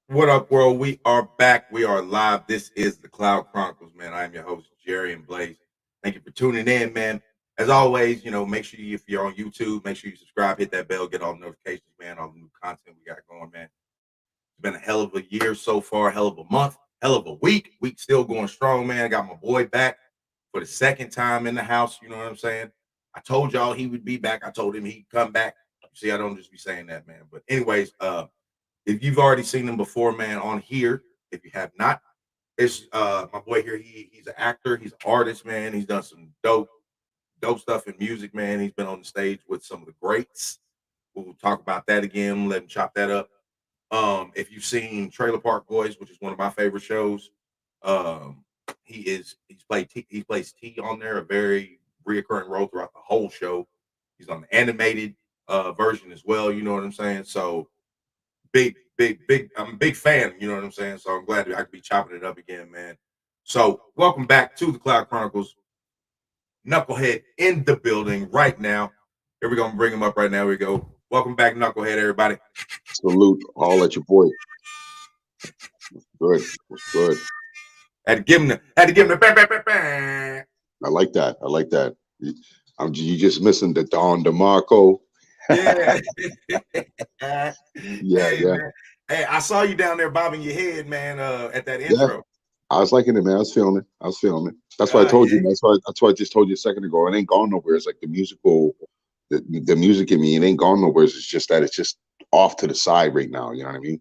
What up, world? We are back. We are live. This is the Cloud Chronicles, man. I am your host, Jerry and Blaze. Thank you for tuning in, man. As always, make sure if you're on YouTube, make sure you subscribe, hit that bell, get all the notifications, man. All the new content we got going, man. It's been a hell of a year so far, hell of a month, hell of a week. Week still going strong, man. I got my boy back for the second time in the house. You know what I'm saying? I told y'all he would be back. I told him he'd come back. See, I don't just be saying that, man. But anyways, if you've already seen him before, man, on here, if you have not, it's my boy here. He's an actor, he's an artist, man. He's done some dope stuff in music, man. He's been on the stage with some of the greats. We'll talk about that again, let him chop that up. If you've seen Trailer Park Boys, which is one of my favorite shows, um, he plays T on there, a very reoccurring role throughout the whole show. He's on the animated version as well, you know what I'm saying? So big. I'm a big fan. You know what I'm saying. So I'm glad I could be chopping it up again, man. So welcome back to the Cloud Chronicles. Knucklehead in the building right now. Here we're gonna bring him up right now. Here we go. Welcome back, Knucklehead, everybody. Salute all at your boy. Good. What's good? Had to give him the bang. I like that. You just missing the Don DeMarco. Yeah. Yeah, Hey, yeah. man. Hey, I saw you down there bobbing your head, man, at that intro. I was liking it, man. I was feeling it. That's why I told you. Yeah. That's why I just told you a second ago. It ain't gone nowhere. It's like the music in me. It ain't gone nowhere. It's just that it's just off to the side right now. You know what I mean?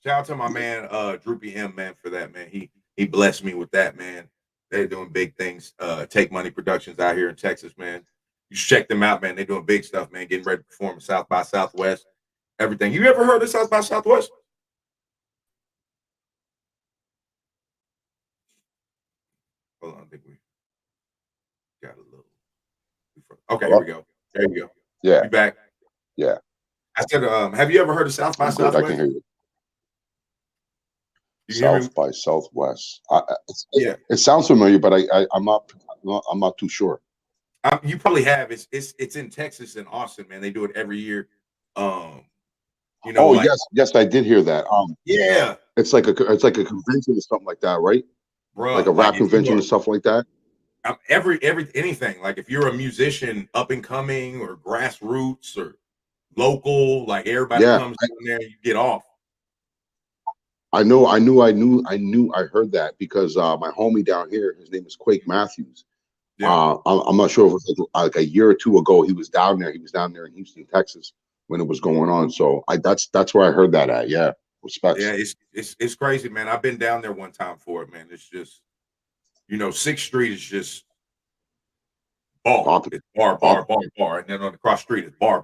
Shout out to my man, Droopy M, man, for that, man. He blessed me with that, man. They're doing big things. Take Money Productions out here in Texas, man. You should check them out, man. They're doing big stuff, man. Getting ready to perform at South by Southwest. Everything. You ever heard of South by Southwest? Hold on, I think we got a little. Okay, here we go. There you go. Yeah. You back? Yeah. I said, have you ever heard of South by Southwest? I can hear you. South by Southwest. It sounds familiar, but I'm not too sure. You probably have. It's in Texas and Austin, man. They do it every year. Yes, I did hear that. Yeah, it's like a convention or something like that, right? Bro, like a rap convention and stuff like that. Anything. Like if you're a musician, up and coming or grassroots or local, like everybody comes in there and you get off. I heard that because my homie down here, his name is Quake Matthews. Yeah. I'm not sure if it was like a year or two ago he was down there. He was down there in Houston, Texas when it was going on. So that's where I heard that at. Yeah. Respect. Yeah, it's crazy, man. I've been down there one time for it, man. It's just, 6th Street is just bar. It's bar. And then on the cross street, it's bar,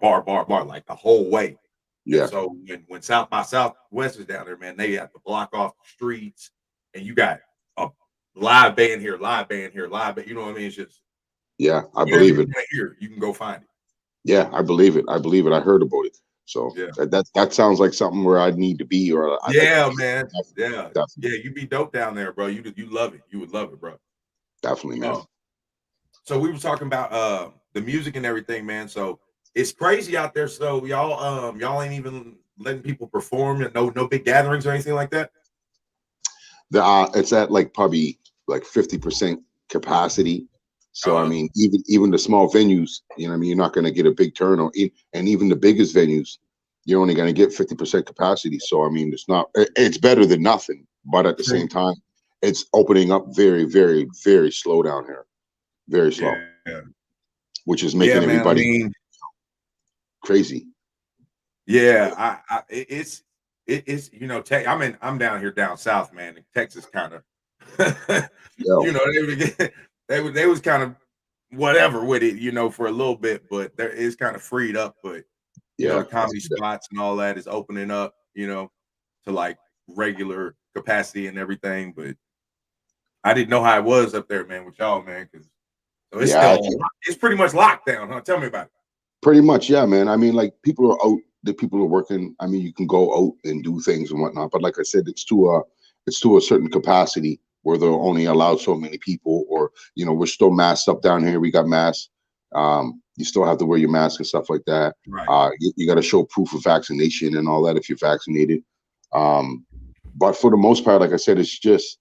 like the whole way. Yeah. And so when South by Southwest is down there, man, they have to block off the streets, and you got a live band here, live band. You know what I mean? It's just I believe it. Here, you can go find it. Yeah, I believe it. I heard about it. So that sounds like something where I'd need to be. Or man. You'd be dope down there, bro. You love it. You would love it, bro. Definitely, man. So we were talking about the music and everything, man. So it's crazy out there. So y'all ain't even letting people perform. No big gatherings or anything like that. It's at like probably like 50% capacity. So I mean, even the small venues, you know what I mean, you're not going to get a big turnout, and even the biggest venues, you're only going to get 50% capacity. So I mean, it's better than nothing, but at the same time, it's opening up very, very, very slow down here, very slow, which is making everybody crazy. Yeah, it's I'm down here down south, man. In Texas, kind of, they was kind of whatever with it, for a little bit, but there is kind of freed up. But the comedy spots and all that is opening up, to like regular capacity and everything. But I didn't know how it was up there, man, with y'all, man, because it's pretty much locked down, huh? Tell me about it. Pretty much, yeah, man. I mean, like people are out. The people are working. I mean, you can go out and do things and whatnot, but like I said, it's to a certain capacity where they're only allowed so many people, or we're still masked up down here. We got masks. You still have to wear your mask and stuff like that. Right. You got to show proof of vaccination and all that if you're vaccinated. But for the most part, like I said, it's just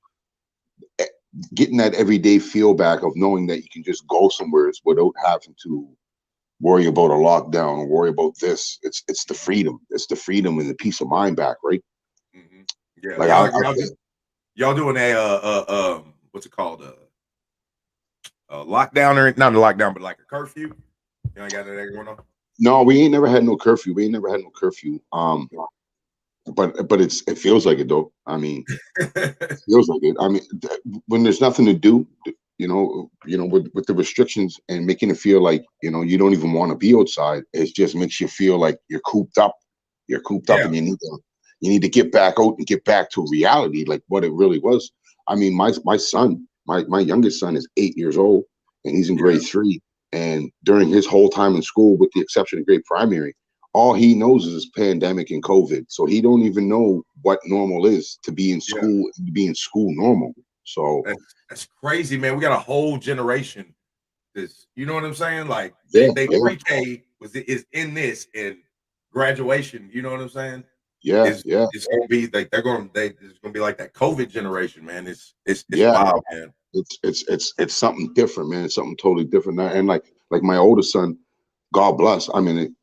getting that everyday feel back of knowing that you can just go somewhere without having to worry about a lockdown or worry about this. It's the freedom. It's the freedom and the peace of mind back, right? Mm-hmm. Yeah, Like y'all doing a what's it called, a lockdown, or not a lockdown, but like a curfew. You ain't got that going on. no, we ain't never had no curfew. We ain't never had no curfew. But it feels like it though. I mean, it feels like it. I mean, when there's nothing to do, with the restrictions and making it feel like you don't even want to be outside. It just makes you feel like you're cooped up. You're cooped up, Yeah, and you need to get back out and get back to reality, like what it really was. I mean, my son, my youngest son is 8 years old, and he's in yeah, grade 3. And during his whole time in school, with the exception of grade primary, all he knows is pandemic and COVID. So he don't even know what normal is to be in yeah. school, to be in school normal. So That's crazy, man. We got a whole generation. This, you know what I'm saying? Like yeah, they yeah, pre-K is in this, and graduation. You know what I'm saying? yeah, Is yeah, It's gonna be like it's gonna be like that COVID generation, man. It's yeah. wild, man. It's something different, man. It's something totally different. And like my oldest son, God bless. I mean,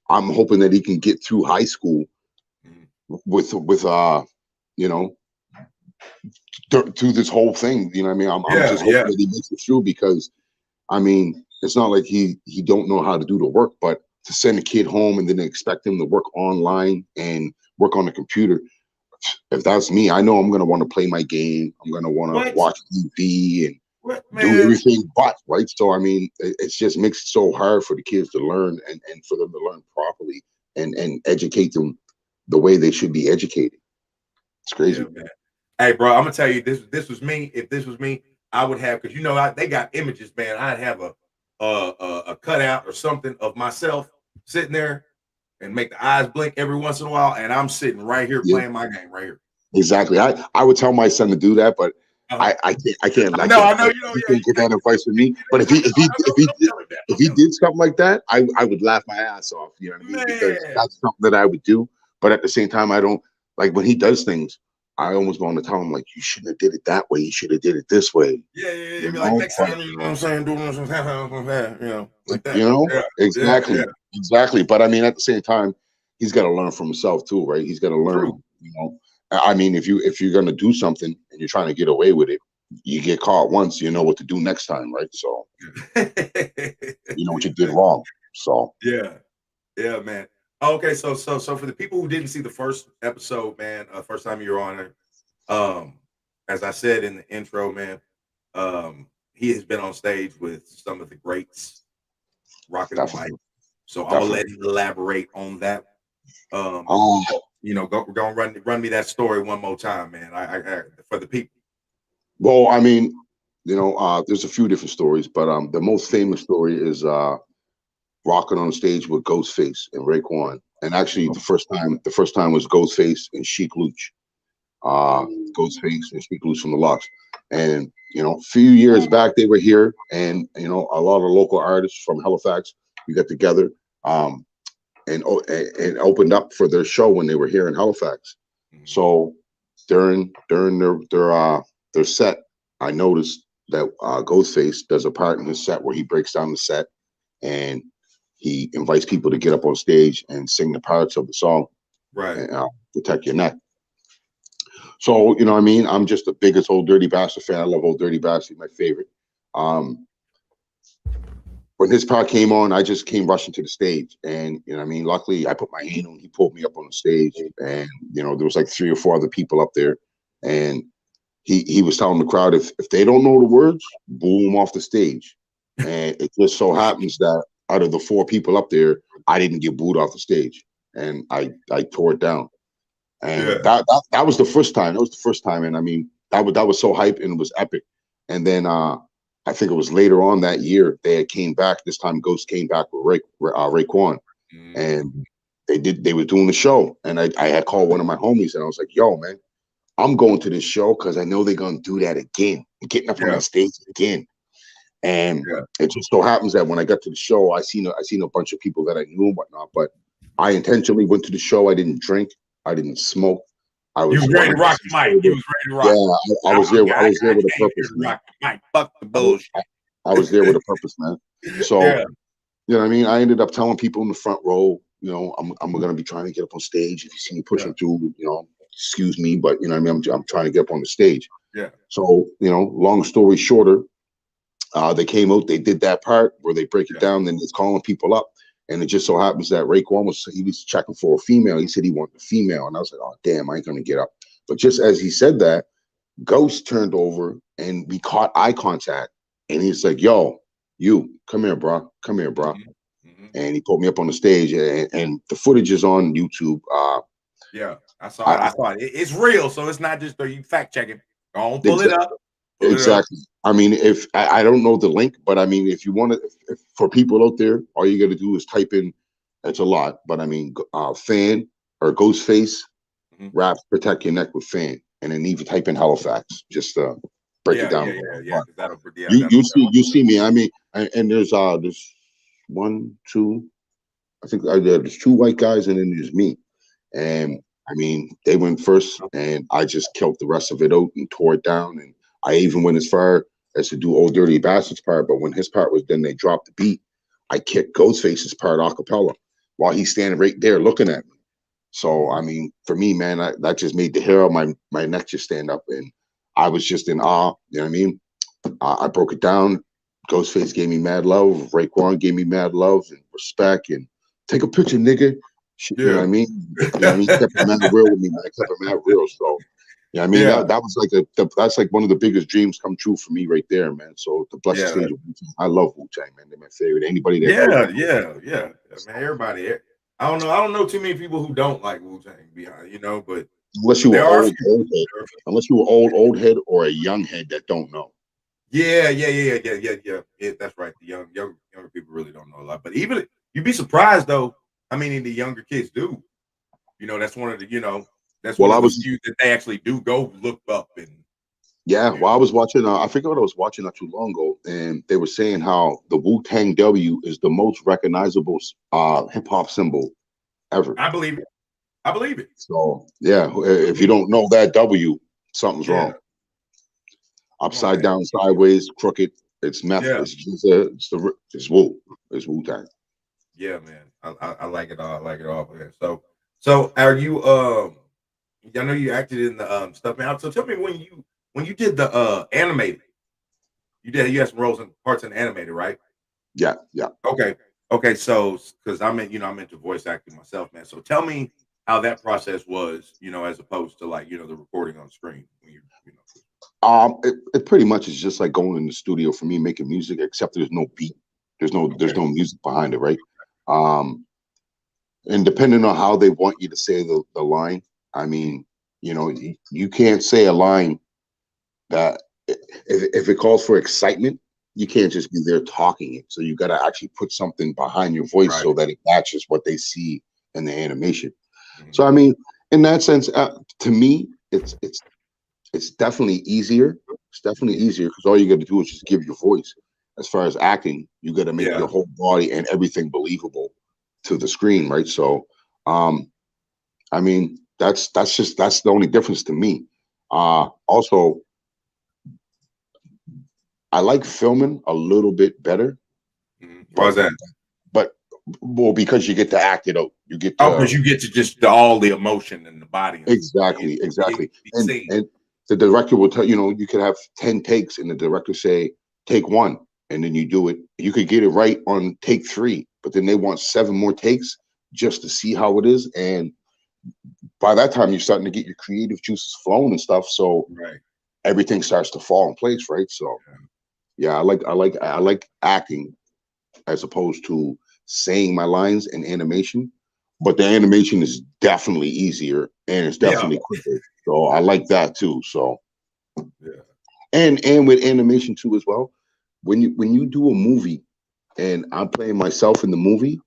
I'm hoping that he can get through high school Mhm. with you know through this whole thing. You know what I mean? I'm Yeah, just hoping yeah, that he makes it through, because I mean, it's not like he don't know how to do the work, but to send a kid home and then expect him to work online and work on the computer, if that's me, I know I'm gonna want to play my game. I'm gonna want to what watch TV and what do man? everything but, right. So I mean, it just makes it so hard for the kids to learn, and for them to learn properly, and educate them the way they should be educated. It's Yeah, crazy. man. Hey, bro, I'm gonna tell you this. This was me. If this was me, I would have, because they got images, man. I'd have a cutout or something of myself sitting there and make the eyes blink every once in a while, and I'm sitting right here Yeah, playing my game right here. exactly. I would tell my son to do that, but Uh-huh. I I know. You know, he yeah. can't get that advice from me. But if he if he if he Don't did tell him that. if Don't he tell him did something like that, I would laugh my ass off. You know what I mean? that. Because Man. that's something that I would do. But at the same time, I don't like when he does things. I almost want to tell him, like, you shouldn't have did it that way. You should have did it this way. Yeah, yeah, yeah. You Be like, know, next but time, you know what I'm saying? Do this, like that. you know Yeah, yeah, yeah. exactly. But I mean, at the same time, he's got to learn from himself too, right? He's got to learn. True. I mean, if you're gonna do something and you're trying to get away with it, you get caught once, you know what to do next time, right? So you know what you did wrong. So Yeah, yeah, man. Okay, so for the people who didn't see the first episode, man, first time you were on it, um, as I said in the intro, man, he has been on stage with some of the greats rocking the mic. definitely, So I'm gonna let definitely. him elaborate on that. Um, Um, go run me that story one more time, man. I for the people. well, I mean, there's a few different stories, but the most famous story is rocking on stage with Ghostface and Raekwon. And actually, the first time was Ghostface and Sheik Luch. uh, Ghostface and Speak Loose from the Locks. And a few years back they were here, and a lot of local artists from Halifax, we got together, um, and opened up for their show when they were here in Halifax. Mhm. So during their set, I noticed that Ghostface does a part in his set where he breaks down the set, and he invites people to get up on stage and sing the parts of the song, Right. and protect your neck. So, what I mean? I'm just the biggest Old Dirty Bastard fan. I love Old Dirty Bastard, my favorite. Um, when his part came on, I just came rushing to the stage. And, what I mean? Luckily, I put my hand on, he pulled me up on the stage. And, there was like 3 or 4 other people up there. And he was telling the crowd, if they don't know the words, boo them off the stage. And it just so happens that out of the 4 people up there, I didn't get booed off the stage. And I tore it down. Yeah. And that was the first time. That was the first time, and I mean that was so hype and it was epic. And then I think it was later on that year they had came back. This time Ghost came back with Raekwon, Mhm. and they were doing the show, and I had called one of my homies and I was like, "Yo, man, I'm going to this show because I know they're gonna do that again, getting up on Yeah. that stage again." And Yeah. it just so happens that when I got to the show, I seen a bunch of people that I knew and whatnot. But I intentionally went to the show. I didn't drink. I didn't smoke. I You was was ready to rock the mic. You was ready to yeah, rock. I was there. I was there I with a came here purpose, to man. rock the mic. Fuck the I was, bullshit. I was there with a purpose, man. So Yeah. you know what I mean? I ended up telling people in the front row, you know, I'm gonna be trying to get up on stage. If you see me Yeah. pushing through, you know, excuse me, but you know what I mean, I'm trying to get up on the stage. Yeah. So, you know, long story shorter, they came out, they did that part where they break it Yeah. down, then it's calling people up. And it just so happens that Raekwon he was checking for a female. He said he wanted a female. And I was like, oh damn, I ain't gonna get up. But just as he said that, Ghost turned over and we caught eye contact. And he's like, yo, you come here, bro. Come here, bro. Mm-hmm. And he put me up on the stage, and the footage is on YouTube. Yeah, I saw it. I saw it. It's real, so it's not just you fact checking. Go on, pull it up. Pull it up. Exactly. I mean, if I don't know the link, but I mean, if you want to, if for people out there, all you got to do is type in. It's a lot, but I mean, fan or Ghostface Mhm. raps protect your neck with fan, and then even type in Halifax. Just break it Yeah, down. yeah, yeah, yeah. Because that'll, yeah, You that'll. you see me. I mean, and there's one, two. I think there's two white guys, and then there's me. And I mean, they went first, and I just killed the rest of it out and tore it down. And I even went as far as to do Old Dirty Bastard's part, but when his part was done, they dropped the beat. I kicked Ghostface's part a cappella while he's standing right there looking at me. So I mean, for me, man, that just made the hair on my neck just stand up, and I was just in awe. You know what I mean? I broke it down. Ghostface gave me mad love. Raekwon gave me mad love and respect. And take a picture, nigga. You know what I Yeah. mean? You know what I mean? Kept it mad real with me, man. Kept it mad real. So, yeah, I mean Yeah. that was like that's like one of the biggest dreams come true for me right there, man. So to bless the Yeah. stage of Wu-Tang. I love Wu-Tang, man. They're my favorite. Anybody that knows Yeah. me, Yeah. Yeah. Man, everybody. I don't know. I don't know too many people who don't like Wu-Tang, behind, but unless you were there are a old few. head, unless you were old head or a young head that don't know. Yeah, yeah, yeah, yeah, yeah, yeah, yeah. That's right. The younger people really don't know a lot. But even you'd be surprised though how many the younger kids do. That's one of the that's Well, one I of the was few that they actually do go look up and Yeah, you well, I was watching. I forget what I was watching not too long ago, and they were saying how the Wu Tang W is the most recognizable hip hop symbol ever. I believe it. I believe it. So yeah, if you don't know that W, something's Yeah. wrong. Come on, Upside man. down, sideways, crooked. It's meth. Yeah. It's Wu. It's Wu Tang. Yeah, man. I like it all. I like it all, man. So are you I know you acted in the stuff, man. So tell me when you did the animated, you had some roles and parts in animated, right? Yeah, yeah. Okay. Okay. So, because I'm into voice acting myself, man. So tell me how that process was, as opposed to like, the recording on screen when It pretty much is just like going in the studio for me making music, except there's no beat. There's okay. no music behind it, right? Um, and depending on how they want you to say the line, I mean, you can't say a line that if it calls for excitement, you can't just be there talking it. So you got to actually put something behind your voice Right. so that it matches what they see in the animation. Mhm. So I mean, in that sense, to me, it's definitely easier. It's definitely easier because all you got to do is just give your voice. As far as acting, you got to make Yeah. your whole body and everything believable to the screen, right? So, I mean, that's the only difference to me. Also, I like filming a little bit better, Why was but that? but well, because you get to act it out. You get Oh, to because you get to just all the emotion and the body and exactly, be and seen. the director will tell you could have 10 takes, and the director say take one, and then you do it. You could get it right on take three, but then they want 7 more takes just to see how it is, and by that time you're starting to get your creative juices flowing and stuff. So Right. everything starts to fall in place, right? So yeah, I like acting as opposed to saying my lines in animation. But the animation is definitely easier and it's Yeah. definitely quicker. So I like that too. So Yeah. and with animation too as well. When you do a movie and I'm playing myself in the movie,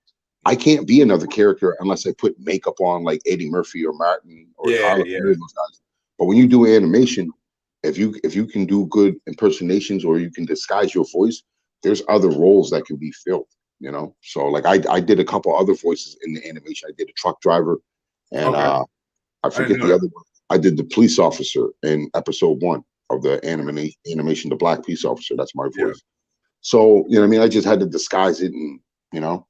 I can't be another character unless I put makeup on like Eddie Murphy or Martin or Yeah. Tyler Yeah. Perry, those guys. But when you do animation, if you can do good impersonations or you can disguise your voice, there's other roles that can be filled. So like I did a couple other voices in the animation. I did a truck driver, and Okay. I I didn't forget know the that. other one. I did the police officer in episode 1 of the animation, the black police officer. That's my Yeah. voice. So, you know what I mean? I just had to disguise it, and, you know,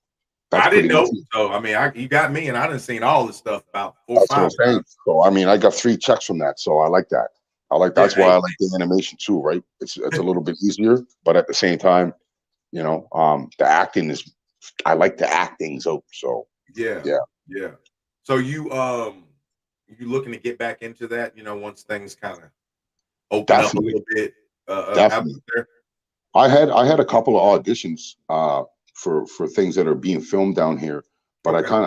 that's I pretty didn't much know. it. So I mean, you got me, and I done seen all this stuff about 4 or That's what I'm 5 saying. times. So, I mean, I got 3 checks from that. So I like that. Yeah. That's why I like the animation too, right? It's a little bit easier, but at the same time, you know, the acting is, I like the acting. So Yeah. yeah, Yeah. So you looking to get back into that? You know, once things kind of open up a definitely, little bit out definitely. there. I had a couple of auditions for things that are being filmed down here, but Okay.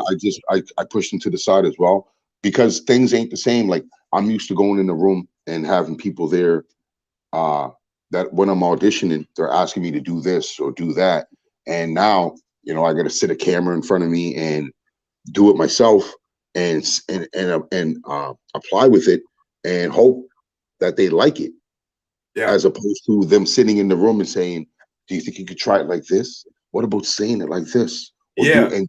I pushed them to the side as well because things ain't the same. Like I'm used to going in the room and having people there uh that when I'm auditioning, they're asking me to do this or do that. And now, you know, I gotta sit a camera in front of me and do it myself and apply with it and hope that they like it, Yeah. as opposed to them sitting in the room and saying, "Do you think you could try it like this? What about saying it like this?" Or do Yeah.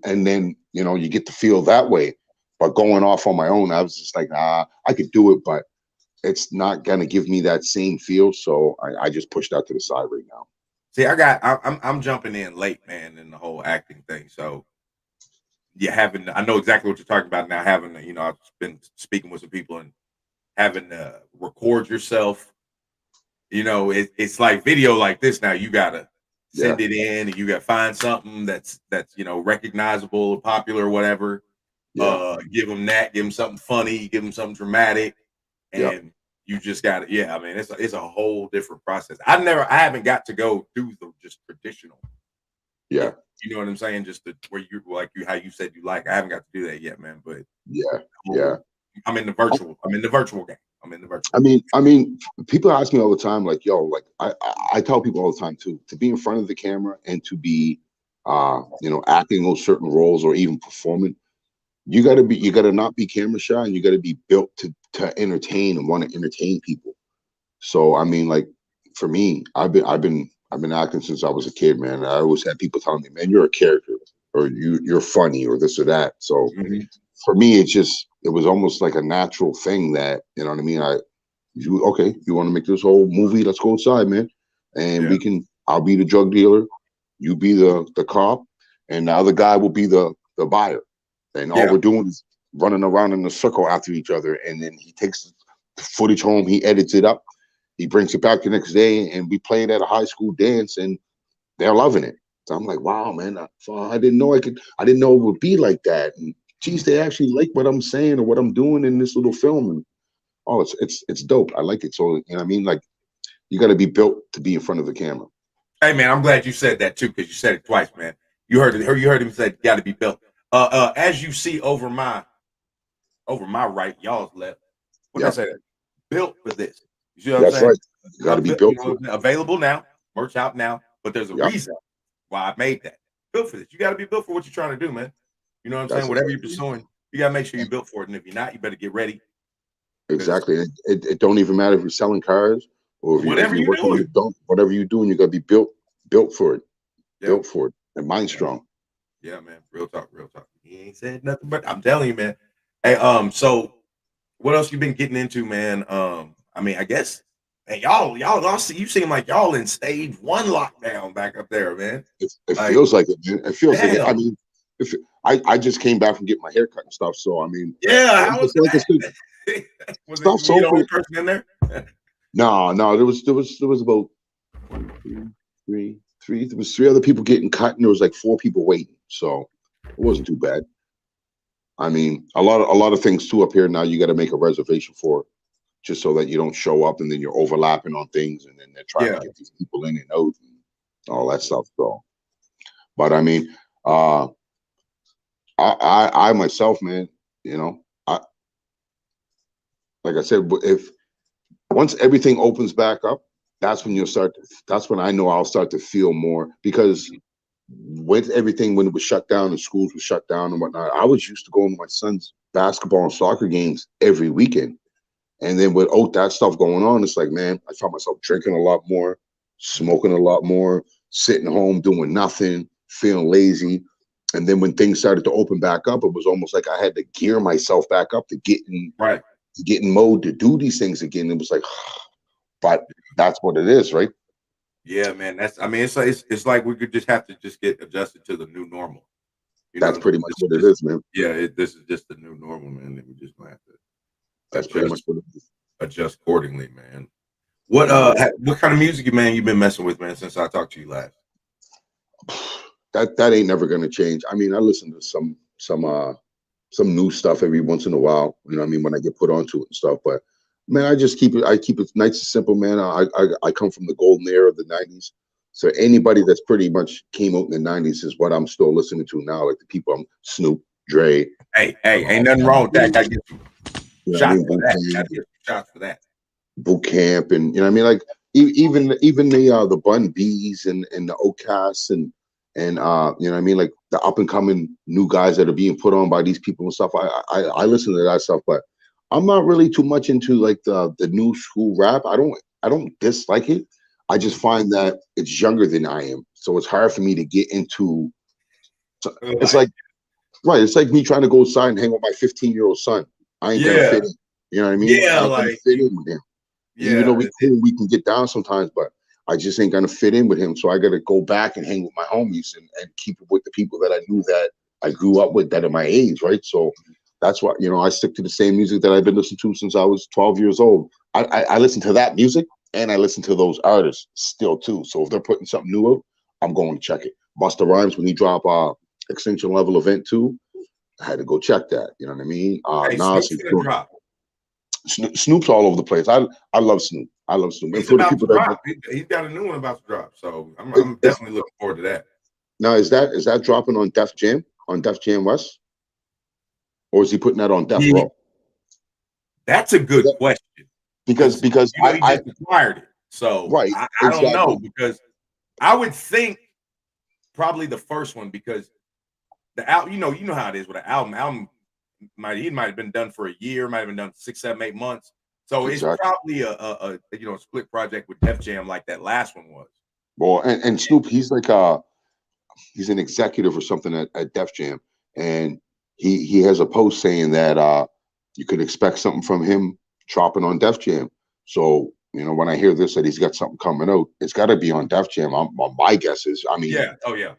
and then you know you get to feel that way. But going off on my own, I was just like, nah, I could do it, but it's not gonna give me that same feel. So I just pushed that to the side right now. See, I'm jumping in late, man, in the whole acting thing. So yeah, I know exactly what you're talking about now. I've been speaking with some people and having to record yourself. You know, it's like video like this now. You gotta Yeah, send it in, and you gotta find something that's recognizable, popular, or whatever. yeah, Give them that. Give them something funny. Give them something dramatic, yep, and you just got to. Yeah, I mean, it's a whole different process. I haven't got to go through the just traditional yeah, yet. You know what I'm saying? Just where you like you how you said you like. I haven't got to do that yet, man. But yeah, yeah. whole, I'm in the virtual. I'm in the virtual game. I'm in the virtual game. I mean, people ask me all the time, like, yo, like I tell people all the time too, to be in front of the camera and to be, you know, acting those certain roles or even performing, you got to not be camera shy, and you got to be built to entertain and want to entertain people. So I mean, like for me, I've been acting since I was a kid, man. I always had people telling me, man, you're a character, or you're funny, or this or that. So Mhm. for me, it was almost like a natural thing that, you know what I mean. You want to make this whole movie? Let's go inside, man, and Yeah, I'll be the drug dealer, you be the cop, and the other guy will be the buyer, and all yeah, we're doing is running around in a circle after each other, and then he takes the footage home, he edits it up, he brings it back the next day, and we play it at a high school dance, and they're loving it. So I'm like, wow, man, I didn't know I didn't know it would be like that. And geez, they actually like what I'm saying or what I'm doing in this little film. And oh, it's dope. I like it. So you know what I mean? Like you got to be built to be in front of the camera. hey man, I'm glad you said that too because you said it twice, man. You heard it. You heard him say, "Got to be built." As you see over my right, y'all's left. What did I Yep, say? That? Built for this. You see what I'm that's saying? right. You got to be built for it. Available now, merch out now. But there's a Yep, reason why I made that. Built for this. You got to be built for what you're trying to do, man. You know what I'm saying? that's Whatever you're exactly pursuing, you got to make sure you're built for it. And if you're not, you better get ready because exactly. It don't even matter if you're selling cars or if whatever you're you're working in doing, adult, whatever you're doing, you got to be built for it, yeah, built for it, and mind yeah, strong. yeah, man. Real talk, real talk. He ain't said nothing, but I'm telling you, man. Hey, so what else you been getting into, man? I mean, I guess, and y'all see, you seem like y'all in stage 1 lockdown back up there, man. It Like, feels like it, man. It feels like it. I damn, mean, if I just came back from getting my hair cut and stuff, so I mean, yeah. I How was just like I said, that? Was it stuff's you the only open. person in there? No, there was about one, two, three. There was 3 other people getting cut, and there was like 4 people waiting. So it wasn't too bad. I mean, a lot of things too up here now. You got to make a reservation for, just so that you don't show up and then you're overlapping on things, and then they're trying to Yeah, get these people in and out and all that stuff. So, but I mean, uh, I myself, man, you know, like I said, if once everything opens back up, that's when you'll start. That's when I know I'll start to feel more, because with everything when it was shut down and schools were shut down and whatnot, I was used to going to my son's basketball and soccer games every weekend. And then with that stuff going on, it's like, man, I found myself drinking a lot more, smoking a lot more, sitting home doing nothing, feeling lazy. And then when things started to open back up, it was almost like I had to gear myself back up to get in, right. get in mode to do these things again. It was like, but that's what it is, right? Yeah, man. I mean, it's like we could just have to just get adjusted to the new normal. You That's know, pretty much this what it just is, man. yeah, this is just the new normal, man. And we just gonna have to That's pretty much what it is. adjust accordingly, man. No, What kind of music, man, you been messing with, man, since I talked to you last? that ain't never gonna change. I mean, I listen to some new stuff every once in a while. You know what I mean? When I get put onto it and stuff. But man, I keep it nice and simple, man. I come from the golden era of the '90s. So anybody that's pretty much came out in the '90s is what I'm still listening to now. Like the people I'm Snoop, Dre. Hey, ain't nothing wrong with that. Gotta get some You know what I shots mean? for Wu that. Tang, Gotta get some shots for that. Boot Camp, and you know what I mean. Like even the Bun B's and the Outcasts and you know what I mean. Like the up and coming new guys that are being put on by these people and stuff. I listen to that stuff, but I'm not really too much into like the new school rap. I don't dislike it. I just find that it's younger than I am, so it's hard for me to get into. It's Like, like right. It's like me trying to go outside and hang with my 15-year-old son. I ain't gonna yeah, fit in. You know what I mean? yeah, I ain't gonna like fit in with him. Even though yeah, we can get down sometimes, but I just ain't gonna fit in with him. So I gotta go back and hang with my homies and keep it with the people that I knew that I grew up with that are my age, right? So that's why I stick to the same music that I've been listening to since I was 12 years old. I listen to that music and I listen to those artists still too. So if they're putting something new out, I'm going to check it. Busta Rhymes when he dropped Extinction Level Event 2, I had to go check that. You know what I mean? hey, Nas Snoop's is gonna doing drop. Snoop's all over the place. I love Snoop. I love Snoop. And He's for the about to people that drop. He's got a new one about to drop. So I'm is definitely looking forward to that. now is that dropping on Def Jam West, or is he putting that on Death Yeah, Row? that's a good question because Because he just acquired it. So right, I don't know exactly. because I would think probably the first one because the album, you know how it is with an album. Album might have been done for a year, might have been done 6, 7, 8 months. So it's Exactly. probably a split project with Def Jam like that last one was. Well, and Snoop, he's like he's an executive or something at Def Jam, and he has a post saying that you could expect something from him dropping on Def Jam. So when I hear this that he's got something coming out, it's got to be on Def Jam. My guess is, I mean, Yeah. Oh yeah.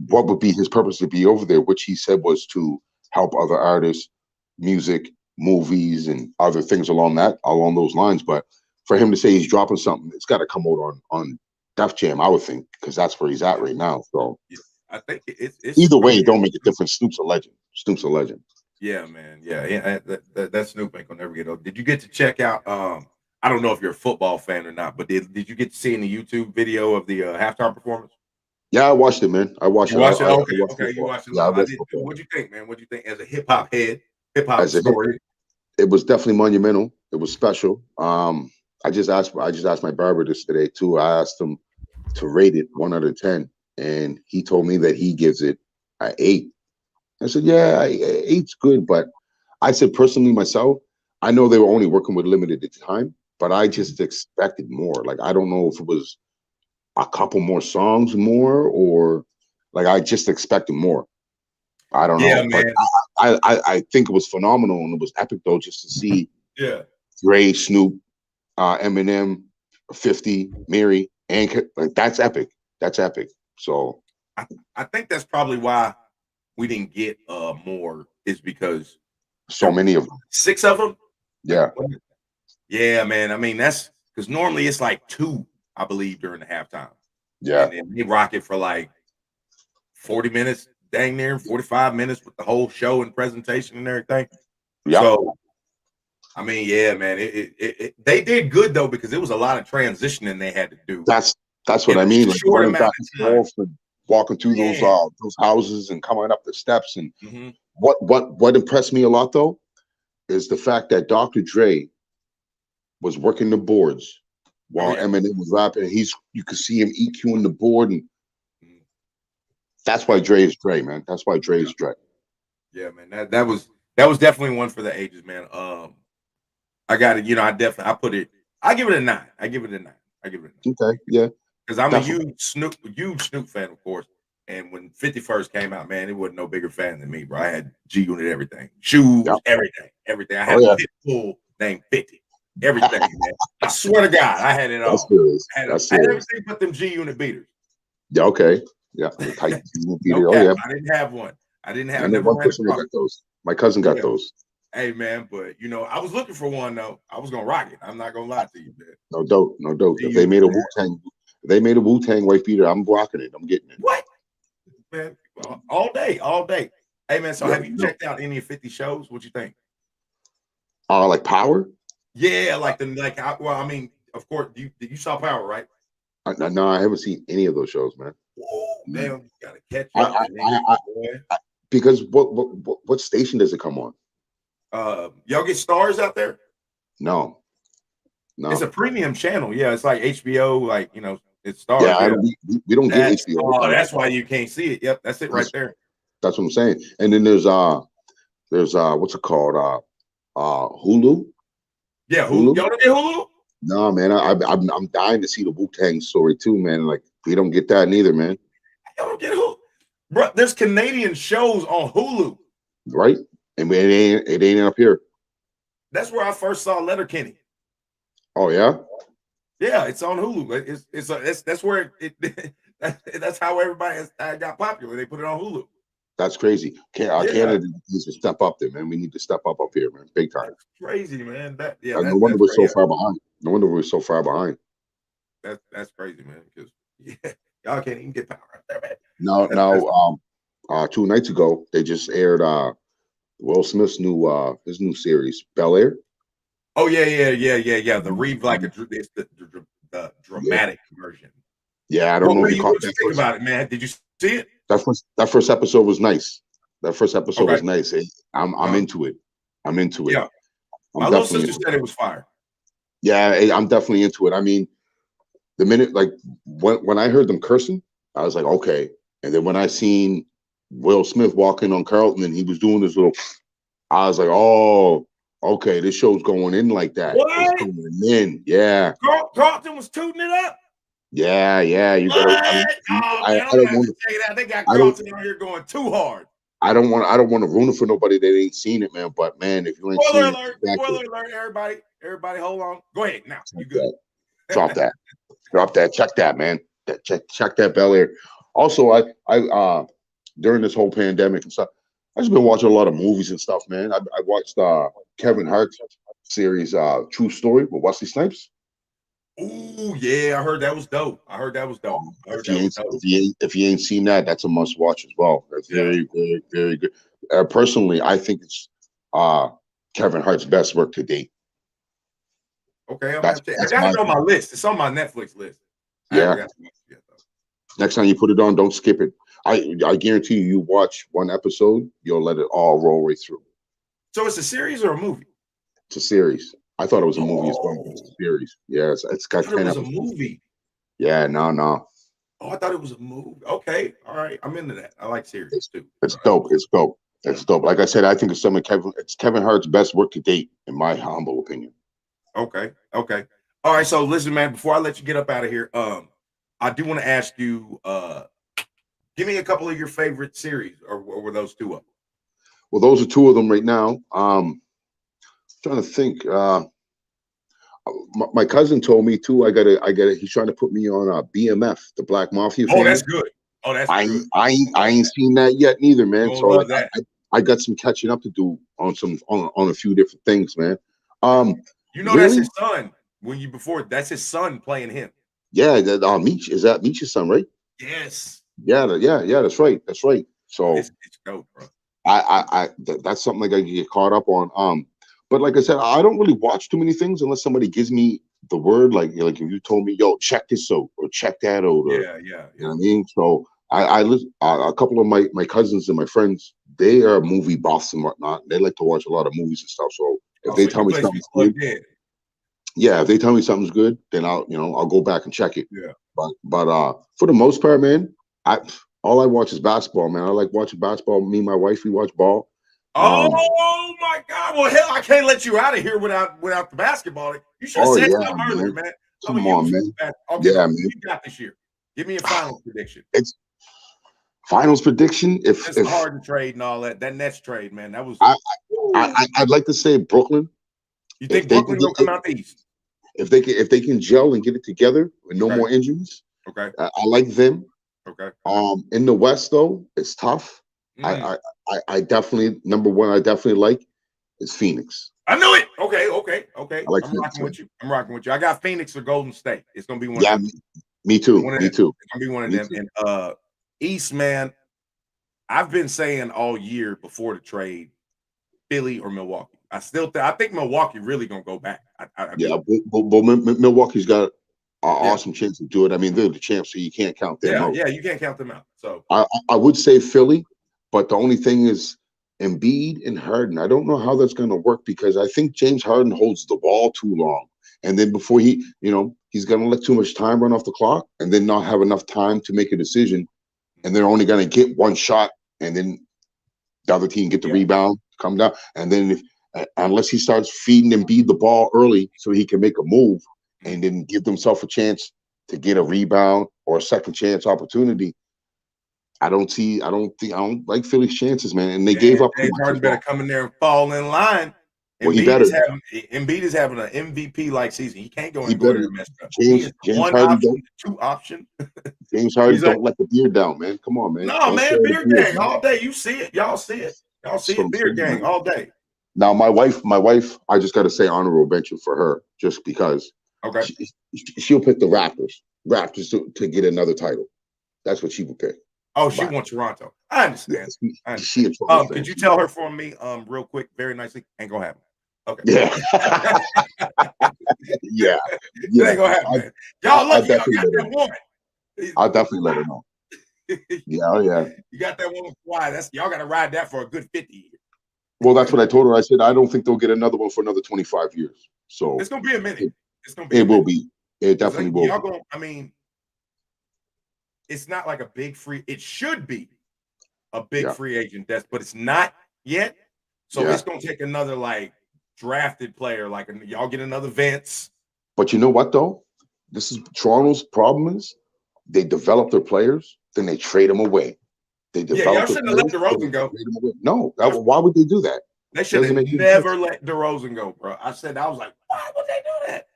what would be his purpose to be over there, which he said was to help other artists, music, movies, and other things along those lines. But for him to say he's dropping something, it's got to come out on Def Jam, I would think, because that's where he's at right now. So Yeah. I think it's. either I way, mean, it don't make a difference. Snoop's a legend. Snoop's a legend. yeah, man. Yeah. That Snoop ain't gonna never get old. Did you get to check out? I don't know if you're a football fan or not, but did you get to see in the YouTube video of the halftime performance? Yeah, I watched it, man. I watched You it. watched it? I Okay, watched okay. You football. watched it Yeah, I live. I watched did too. football. What'd you think, man? What'd you think as a hip hop As a hip, historian? it was definitely monumental. It was special. I just asked my barber this today too. I asked him to rate it 1 out of 10, and he told me that he gives it an 8. I said, yeah, 8's good, but I said personally myself, I know they were only working with limited time, but I just expected more. Like I don't know if it was a couple more songs more or like I just expected more. I don't Yeah, know, but man. I think it was phenomenal and it was epic though just to see Yeah. Dre, Snoop, Eminem, 50, Mary, and like that's epic. That's epic. So I think that's probably why we didn't get more is because so there many of them. 6 of them. Like, Yeah, yeah, man. I mean, that's because normally it's like 2, I believe, during the halftime, yeah, and then they rock it for like 40 minutes, dang near 45 minutes with the whole show and presentation and everything. yeah. So, I mean, yeah, man, they did good though because it was a lot of transitioning they had to do That's that's what in I a mean. Like short running amount back and of time. forth and walking through Man. those houses and coming up the steps. And Hmm. what impressed me a lot though is the fact that Dr. Dre was working the boards Oh while yeah. Eminem was rapping. And you could see him EQing the board, and Mhm. that's why Dre is Dre, man. That's why Dre Yeah, is Dre. yeah, man. That was definitely one for the ages, man. I got it. I put it. I give it a 9. I give it a 9. I give it a 9 Okay, yeah, because I'm a definitely. huge Snoop fan, of course. And when 50 first came out, man, it wasn't no bigger fan than me, bro. I had G Unit everything, Yeah. shoes, everything. I Oh had a yeah. Pitbull named 50. Everything, man. I swear to God, I had it all. That's serious. I had That's I had serious. everything but them G unit beaters. Yeah, okay. Yeah, the tight No Oh cap. yeah. I didn't have one. I didn't I have. know Never one ran person that across. got those. My cousin got Yeah. those. Hey man, but I was looking for one though. I was gonna rock it. I'm not gonna lie to you, man. No dope, no dope. G If they unit, made a man. Wu Tang white beater, I'm rocking it. I'm getting it. What? Man, all day, all day. Hey man, so You have already you know. checked out any of 50 shows? What you think? Like Power? Yeah, well, I mean, of course, you saw Power, right? No, I haven't seen any of those shows, man. Ooh, Mm. damn, you gotta catch I, up, I, man. I, I, Boy. because what station does it come on? Y'all get stars out there? No, It's a no. premium channel. Yeah, it's like HBO, it's Yeah, stars. I Yeah. don't. We don't get HBO. That's why you can't see it. Yep, that's it right there. That's what I'm saying. And then there's what's it called? Hulu. Yeah, Hulu. y'all don't get Hulu? No, man. I'm dying to see the Wu Tang story too, man. Like we don't get that neither, man. Y'all don't get Hulu, bro. There's Canadian shows on Hulu. Right? And it ain't up here. That's where I first saw Letterkenny. Oh yeah. Yeah, it's on Hulu. That's where that's how everybody got popular. They put it on Hulu. That's crazy. Yeah, Canada needs to step up there, man. We need to step up here, man. Big time. that's crazy, man. No wonder That's we're so crazy. far behind. No wonder we're so far behind. That's crazy, man. Because y'all can't even get power out there, man. Now, 2 nights ago, they just aired Will Smith's new series, Bel Air. Oh yeah. The it's the Yeah, dramatic version. yeah. I don't know if you caught What you that think first. about it, man? Did you see it? That first episode was nice. That first episode Okay. was nice. I'm into it. I'm into it. Yeah. I'm My little definitely sister said it was fire. Yeah, I'm definitely into it. I mean, the minute like when I heard them cursing, I was like, okay. And then when I seen Will Smith walking on Carlton and he was doing this little, I was like, oh, okay, this show's going in like that. It's What? going in, yeah, Carlton was tooting it up. yeah. You gotta. What? Oh I man, I'm don't gonna have want to check it out. They got I don't. Carlton out here going too hard. I don't want to ruin it for nobody that ain't seen it, man. But man, if you ain't Spoiler seen it, alert! check Spoiler it. alert! Everybody, hold on. Go ahead now. You Check good? that. Drop that. Drop that. Check that, man. Check that Bel Air. Also, I during this whole pandemic and stuff, I've just been watching a lot of movies and stuff, man. I watched Kevin Hart's series, True Story with Wesley Snipes. Ooh, yeah, I heard that was dope. I heard that was dope. If you ain't seen that, that's a must watch as well. That's Yeah. very, very, very good. Personally, I think it's Kevin Hart's best work to date. Okay, I'm That's, gonna I that's got my it on my list. It's on my Netflix list. I yeah. haven't got to watch it yet, though. Next time you put it on, don't skip it. I guarantee you watch one episode, you'll let it all roll right through. So it's a series or a movie? It's a series. I thought it was a movie as well, but Oh, it's a series. Yeah, it's I got thought it 10 was a episodes. movie. Yeah, no. Oh, I thought it was a movie. Okay, all right. I'm into that. I like series too. It's dope. It's dope. It's dope. Like I said, I think it's Kevin Hart's best work to date, in my humble opinion. Okay. All right. So listen, man, before I let you get up out of here, I do want to ask you, give me a couple of your favorite series, or were those two of them? Well, those are two of them right now. Trying to think. My cousin told me too. I gotta. He's trying to put me on BMF, the Black Mafia Oh, family. that's good. Oh, that's good. I ain't seen that yet neither, man. You're So gonna love like, that. I got some catching up to do on a few different things, man. You know, that's Really? his son. That's his son playing him. Yeah, Meech, is that Meech's son, right? Yes. Yeah, that's right. That's right. So It's dope, bro. that's something like I can get caught up on. But like I said, I don't really watch too many things unless somebody gives me the word. Like if you told me, yo, check this out or check that out, or Yeah. you know what I mean. So I listen. A couple of my cousins and my friends, they are movie buffs and whatnot. They like to watch a lot of movies and stuff. So if they tell me something's good, yeah, if they tell me something's good, then I'll go back and check it. Yeah. But for the most part, man, all I watch is basketball, man. I like watching basketball. Me and my wife, we watch ball. Oh my God! Well, hell, I can't let you out of here without the basketball. You should have said something earlier, man. Come on, man. Okay, yeah, man. You got this year. Give me a finals prediction. It's finals prediction. If Harden trade and all that Nets trade, man, that was. I'd like to say Brooklyn. You If think they can Brooklyn get gonna come out the East? if they can gel and get it together with no Okay. more injuries, Okay. I like them. Okay. In the West though, it's tough. Mm. I definitely number one. I definitely like is Phoenix. I knew it. Okay. I like I'm Phoenix, rocking man. with you. I'm rocking with you. I got Phoenix or Golden State. It's gonna be one of Yeah, them. me too. One of Me them. too. It's gonna be one of Me them. too. And East, man, I've been saying all year before the trade, Philly or Milwaukee. I think Milwaukee really gonna go back. I Yeah, do. but Milwaukee's got an Yeah. awesome chance to do it. I mean, they're the champs, so you can't count them out. Yeah. You can't count them out. So I would say Philly, but the only thing is Embiid and Harden. I don't know how that's going to work because I think James Harden holds the ball too long, and then before he's going to let too much time run off the clock, and then not have enough time to make a decision, and they're only going to get one shot, and then the other team get the rebound, come down, and then unless he starts feeding Embiid the ball early so he can make a move, and then give themselves a chance to get a rebound or a second chance opportunity. I don't like Philly's chances, man. And they gave up too James much as Harden better well. come in there and fall in line. Well, he better. Embiid is having an MVP like season. He can't He go there better. and mess up. He James is James one Harden option, don't. two option. James Harden He's like, don't let the beard down, man. Come on, man. no, Don't show man, the beer beard, gang man. all day. You see it. Y'all see it. Y'all see That's what it. I'm Beer saying, gang man. all day. Now, my wife, I just got to say honorable mention for her, just because Okay. she'll pick the Raptors to get another title. That's what she would pick. Oh, she wants Toronto. I understand. Yeah, I understand. she a Toronto fan. Could you tell her for me, real quick, very nicely? Ain't gonna happen. Okay. Yeah. Yeah. It ain't gonna happen, man. Y'all lucky y'all got that one. I'll definitely let her know. Yeah, oh yeah. You got that one. Why? That's y'all got to ride that for a good 50 years. Well, that's what I told her. I said I don't think they'll get another one for another 25 years. So It's gonna be a minute. It's gonna be. It will be. It definitely will. Y'all gonna. I mean, it's not like a big free. It should be a big free agent desk, but it's not yet. So it's gonna take another like drafted player. Like y'all get another Vince. But you know what though? This is Toronto's problem is they develop their players, then they trade them away. They develop y'all shouldn't have let DeRozan go. No, why would they do that? They should have never let DeRozan go, bro. I was like, why would they do that?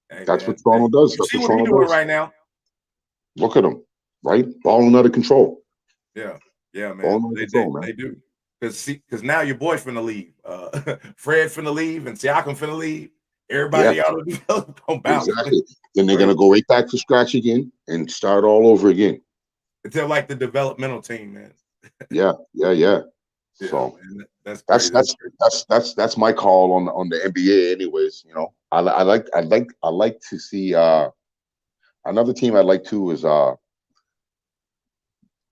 Hey, that's what Toronto does. You see what he's doing right now? Look at him, right? Balling out of control. Yeah, man. They do. Because now your boy finna leave. Fred finna leave and Siakam finna leave. Everybody out of the gonna bounce. Exactly. Then they're gonna go right back to scratch again and start all over again. They're like the developmental team, man. Yeah. So man, that's my call on the NBA. Anyways, I like to see another team I'd like to is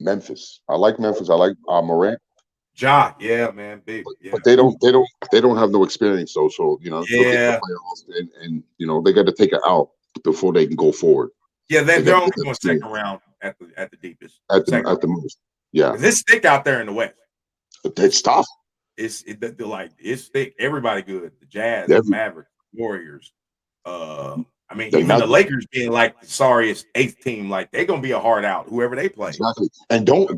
Memphis. I like Memphis. I like Morant. Yeah, man, big. Yeah. But they don't have no experience though. So they'll get the playoffs and they got to take it out before they can go forward. Yeah, they're only going second round at the deepest. At the most. Yeah. It's thick out there in the West. It's tough. It's thick. Everybody good. The Jazz, the Mavericks, Warriors. I mean, even the Lakers being like the sorriest 8th team, like they're gonna be a hard out, whoever they play. Exactly. And don't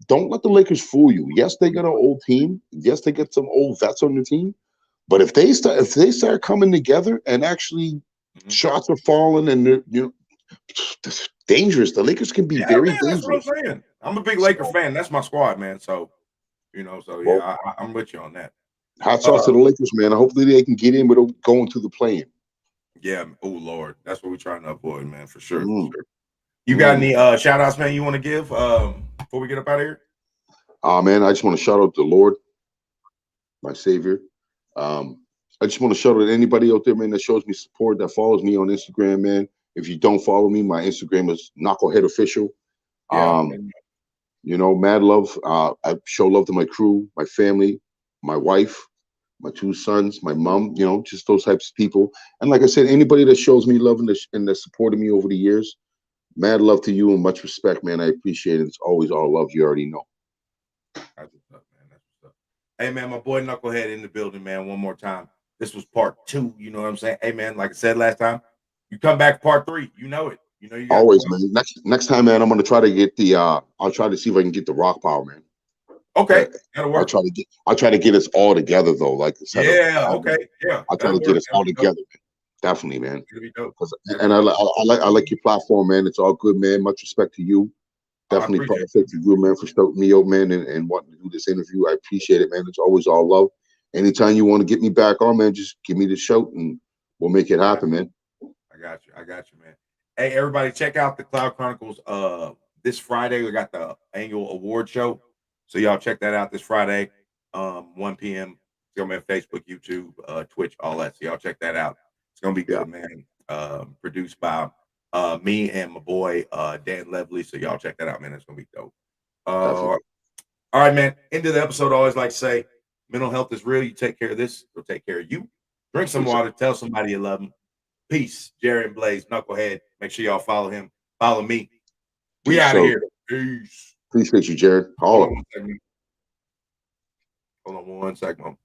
let the Lakers fool you. Yes, they got an old team. Yes, they get some old vets on the team. But if they start coming together and actually shots are falling and they're dangerous, the Lakers can be very dangerous. That's what I'm saying. I'm a big Laker fan. That's my squad, man. So I'm with you on that. Hats off to the Lakers, man. Hopefully they can get in without going to the play-in. Yeah. Oh Lord, that's what we're trying to avoid, man, for sure. For sure. You got any shout outs, man, you want to give before we get up out of here? Man, I just want to shout out the Lord, my Savior. I just want to shout out anybody out there, man, that shows me support, that follows me on Instagram, man. If you don't follow me, my Instagram is Knucklehead Official. Mad love. I show love to my crew, my family, my wife, my 2 sons, my mom, just those types of people. And like I said, anybody that shows me love and that supported me over the years, mad love to you and much respect, man. I appreciate it. It's always all love. You already know. That's what's up, man. That's what's up. Hey, man, my boy Knucklehead in the building, man. One more time. This was part 2. You know what I'm saying? Hey, man, like I said last time, you come back part 3. You know it. You always, man. Next time, man, I'm gonna try to get the. I'll try to see if I can get the Rock Power, man. Okay, that'll I'll work. try to get us all together though, like instead of Yeah, okay, yeah, I'll try that'll to get work. us That'll all be dope. together, man. Definitely, man. That'll be dope. 'Cause- That'll and be dope. I like your platform, man. It's all good, man. Much respect to you. I Definitely appreciate proud to you, man, for starting me up, man, and wanting to do this interview. I appreciate it, man. It's always all love. Anytime you want to get me back on, man, just give me the shout and we'll make it happen, man. I got you. I got you, man. Hey, everybody, check out the Cloud Chronicles. This Friday we got the annual award show, so y'all check that out this Friday, 1 p.m. It's gonna be on Facebook, YouTube, Twitch, all that. So y'all check that out. It's gonna be Yeah, good, man. Produced by me and my boy Dan Levely. So y'all check that out, man. It's gonna be dope. definitely. All right, man. End of the episode. I always like to say, mental health is real. You take care of this, it'll take care of you. Drink some Appreciate, water. Tell somebody you love them. Peace. Jerry and Blaze, Knucklehead. Make sure y'all follow him. Follow me. We peace out of out. here. Peace. Appreciate you, Jared. Hold Holla. on one second. Hold on one second.